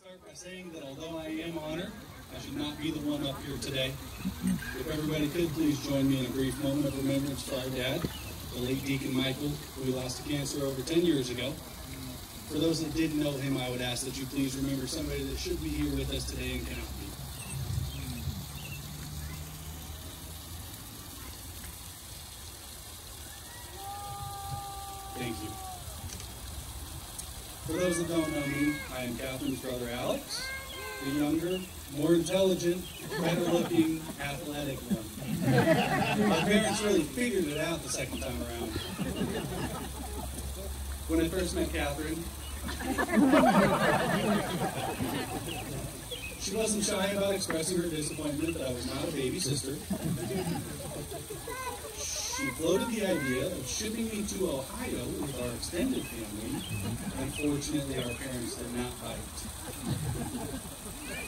start by saying that although I am honored, I should not be the one up here today. If everybody could please join me in a brief moment of remembrance for our dad, the late Deacon Michael, who we lost to cancer over 10 years ago. For those that didn't know him, I would ask that you please remember somebody that should be here with us today and cannot be. Thank you. For those that don't know me, I am Catherine's brother Alex, the younger, more intelligent, better looking, athletic one. My parents really figured it out the second time around. When I first met Catherine, she wasn't shy about expressing her disappointment that I was not a baby sister. She floated the idea of shipping me to Ohio with our extended family. Unfortunately, our parents did not bite.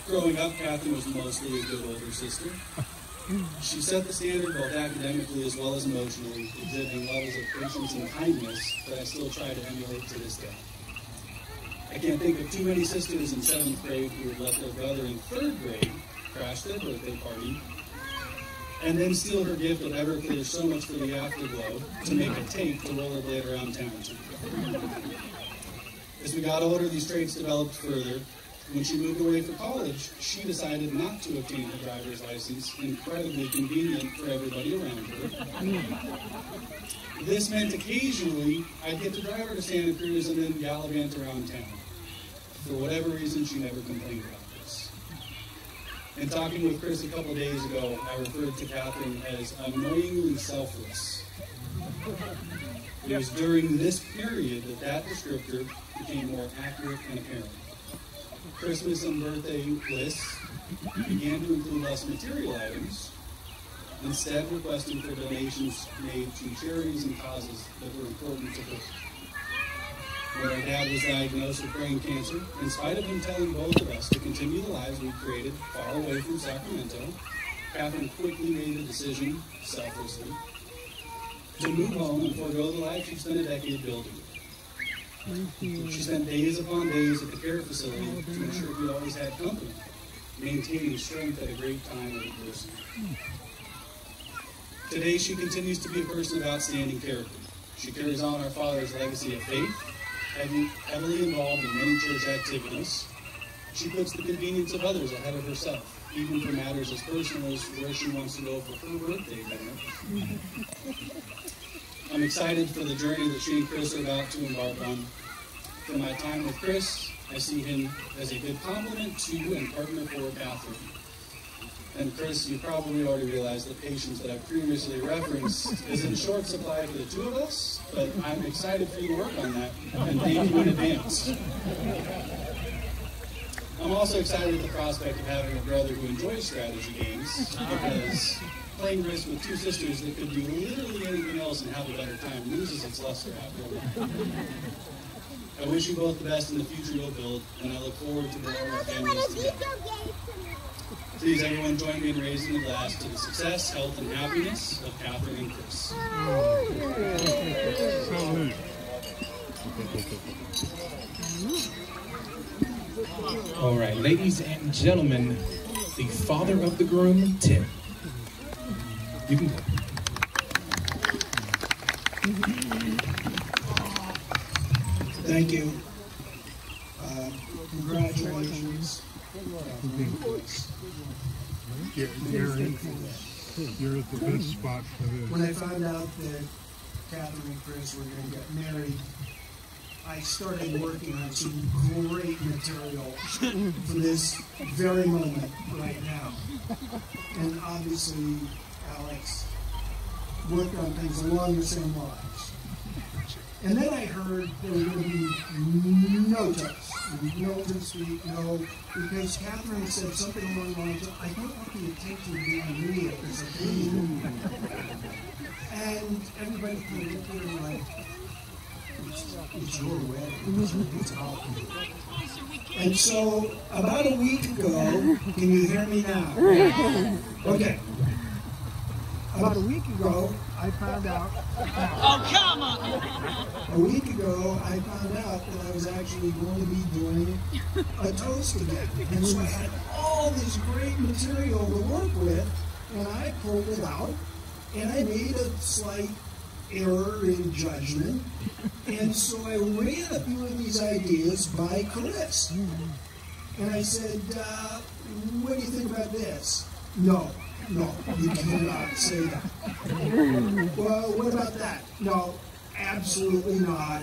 Growing up, Catherine was mostly a good older sister. She set the standard both academically as well as emotionally, exhibiting levels of patience and kindness that I still try to emulate to this day. I can't think of too many sisters in 7th grade who had let their brother in 3rd grade crash their birthday party and then steal her gift of Everclear so much for the afterglow to make a tape to rollerblade around town to. As we got older, these traits developed further. When she moved away for college, she decided not to obtain her driver's license, incredibly convenient for everybody around her. This meant occasionally I'd get to drive her to Santa Cruz and then gallivant around town. For whatever reason, she never complained about this. In talking with Chris a couple days ago, I referred to Catherine as annoyingly selfless. It was during this period that that descriptor became more accurate and apparent. Christmas and birthday lists began to include less material items, instead requesting for donations made to charities and causes that were important to her. When our dad was diagnosed with brain cancer, in spite of him telling both of us to continue the lives we created far away from Sacramento, Catherine quickly made the decision, selflessly, to move home and forego the life she spent a decade building. She spent days upon days at the care facility to ensure we always had company, maintaining strength at a great time of adversity. Today, she continues to be a person of outstanding character. She carries on our father's legacy of faith, heavily involved in many church activities. She puts the convenience of others ahead of herself, even for matters as personal as where she wants to go for her birthday dinner. I'm excited for the journey that she and Chris are about to embark on. From my time with Chris, I see him as a good complement to and partner for Catherine. And Chris, you probably already realized the patience that I previously referenced is in short supply for the two of us, but I'm excited for you to work on that, and thank you in advance. I'm also excited at the prospect of having a brother who enjoys strategy games, because playing Risk with two sisters that could do literally anything else and have a better time loses its luster after a while. I wish you both the best in the future you'll build, and I look forward to growing our families together. Please, everyone, join me in raising a glass to the success, health, and happiness of Catherine and Chris. All right, ladies and gentlemen, the father of the groom, Tim. You can go. Thank you. Congratulations. You're at the best spot for this. When I found out that Catherine and Chris were going to get married, I started working on some great material for this very moment right now. And obviously, Alex worked on things along the same lines. And then I heard there was going to be no toast, no speak, no, because Catherine said something along the lines of, I don't want the attention to be on me at this occasion. And everybody kind of looked at her like, it's your wedding, it's all you. And so, about a week ago, can you hear me now? Okay. About a week ago, I found out. Oh, come on! A week ago, I found out that I was actually going to be doing a toast again. And so I had all this great material to work with, and I pulled it out, and I made a slight error in judgment. And so I ran a few of these ideas by Chris. And I said, what do you think about this? No, you cannot say that. Well, what about that? No, absolutely not.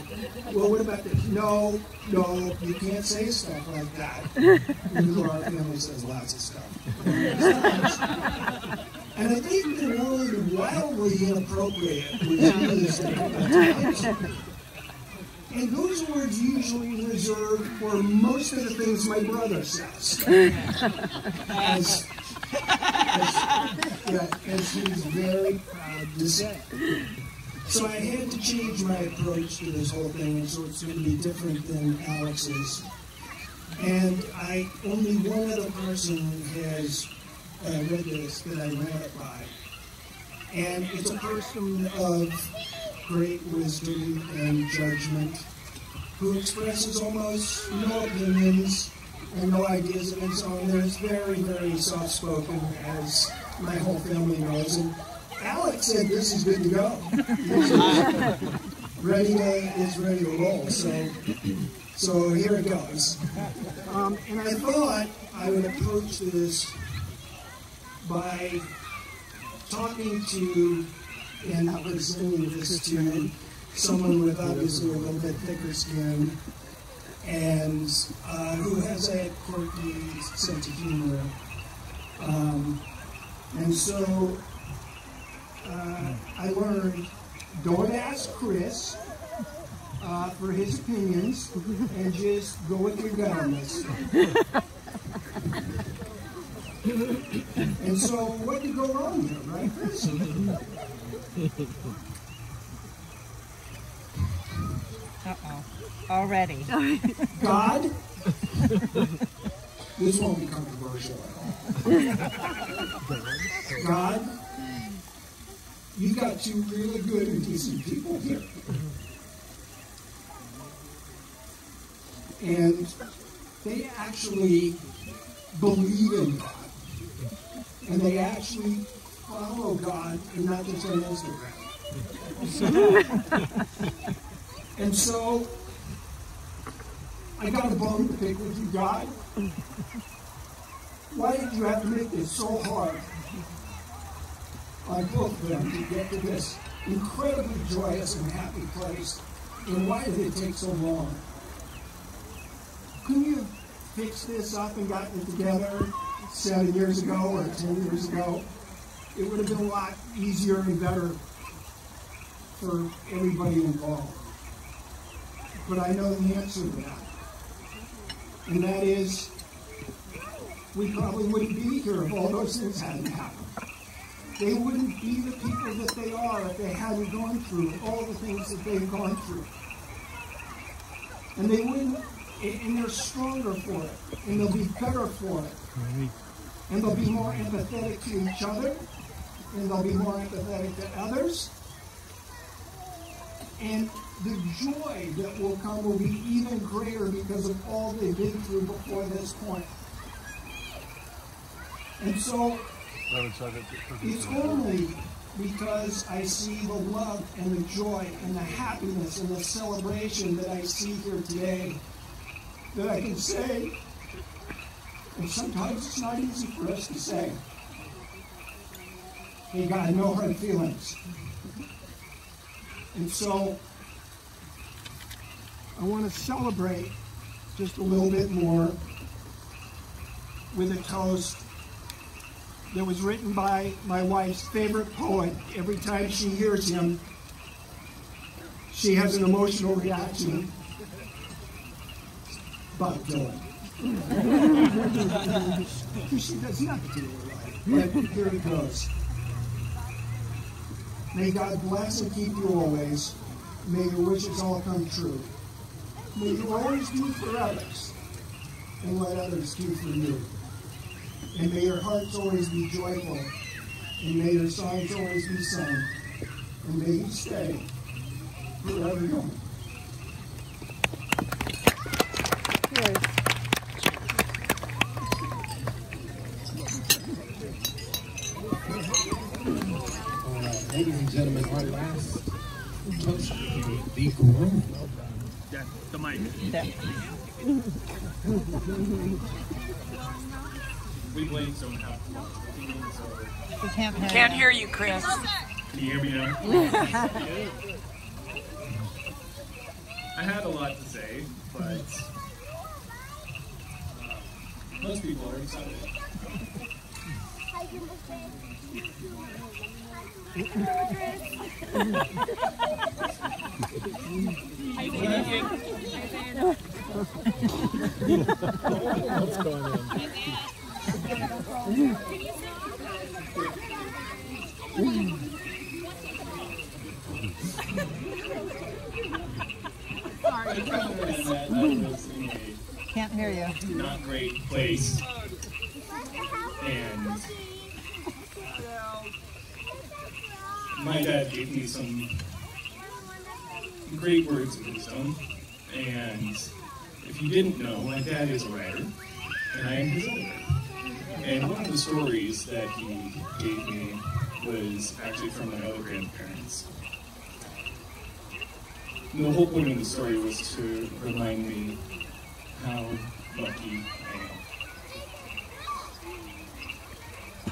Well, what about this? No, you can't say stuff like that. Even though our family says lots of stuff. And I think the word wildly inappropriate was used a couple of times. And those words usually reserved for most of the things my brother says. As he's very proud to say. So I had to change my approach to this whole thing, and so it's going to be different than Alex's. And only one other person has read this that I ran it by. And it's a person of great wisdom and judgment who expresses almost no opinions and no ideas of his own. They're very, very soft-spoken, as my whole family knows. And Alex said this is good to go. It's ready to roll. So here it goes. And I thought I would approach this by talking to and presenting this to someone with obviously a little bit thicker skin and who has a quirky sense of humor. And so I learned, don't ask Chris for his opinions and just go with your gut on this. And so what could go wrong here, right, Chris? Uh-oh. Already. God, this won't be controversial at all. God, you've got two really good and decent people here. And they actually believe in God. And they actually follow God and not just on Instagram. And so, I got a bone to pick with you, God. Why did you have to make this so hard on both of them to get to this incredibly joyous and happy place? And why did it take so long? Couldn't you have fixed this up and gotten it together 7 years ago or 10 years ago? It would have been a lot easier and better for everybody involved. But I know the answer to that. And that is, we probably wouldn't be here if all those things hadn't happened. They wouldn't be the people that they are if they hadn't gone through all the things that they've gone through. And they wouldn't, and they're stronger for it, and they'll be better for it. And they'll be more empathetic to each other, and they'll be more empathetic to others. And the joy that will come will be even greater because of all they've been through before this point. And so, it's only because I see the love and the joy and the happiness and the celebration that I see here today that I can say, and sometimes it's not easy for us to say, hey God, no hard feelings. And so, I want to celebrate just a little bit more with a toast that was written by my wife's favorite poet. Every time she hears him, she has an emotional reaction. Bob Dylan. She does not do it right, but here it goes. May God bless and keep you always. May your wishes all come true. May you always do for others, and let others do for you. And may your hearts always be joyful, And may your songs always be sung. And may you stay forever young. All right, ladies and gentlemen, our last toast to the groom. The mic. We blades don't have opinions, so We Can't hear you, Chris. can you hear me now? I had a lot to say, but most people are excited. What's going on? I found that I was in Can't hear you. a not great place, and my dad gave me some great words of wisdom. And if you didn't know, my dad is a writer, and I am his editor. And one of the stories that he gave me was actually from my other grandparents. And the whole point of the story was to remind me how lucky I am.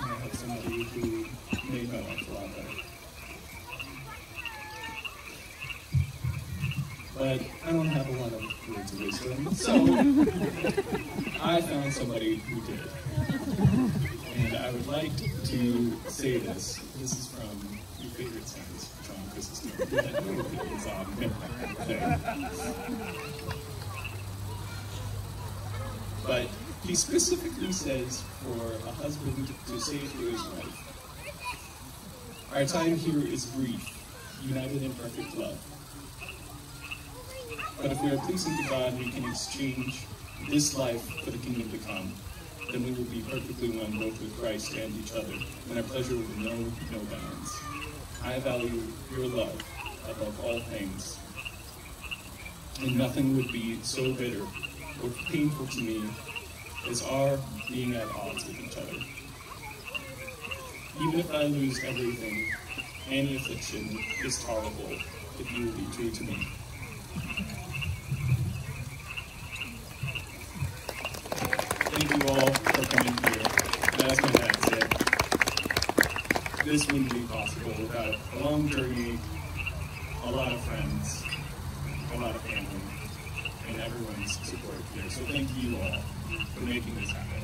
I have somebody who made my life a lot better. But I don't have a lot of words of wisdom, so I found somebody who did. And I would like to say this. This is from your favorite sentence, John Chrysostom. That little is on there. But he specifically says for a husband to say to his wife, "Our time here is brief, united in perfect love. But if we are pleasing to God, we can exchange this life for the kingdom to come. Then we will be perfectly one both with Christ and each other, and our pleasure will know no bounds. I value your love above all things, and nothing would be so bitter or painful to me as our being at odds with each other. Even if I lose everything, any affliction is tolerable if you will be true to me." Thank you all for coming here. As my dad said, this wouldn't be possible without a long journey, a lot of friends, a lot of family, and everyone's support here. So thank you all for making this happen.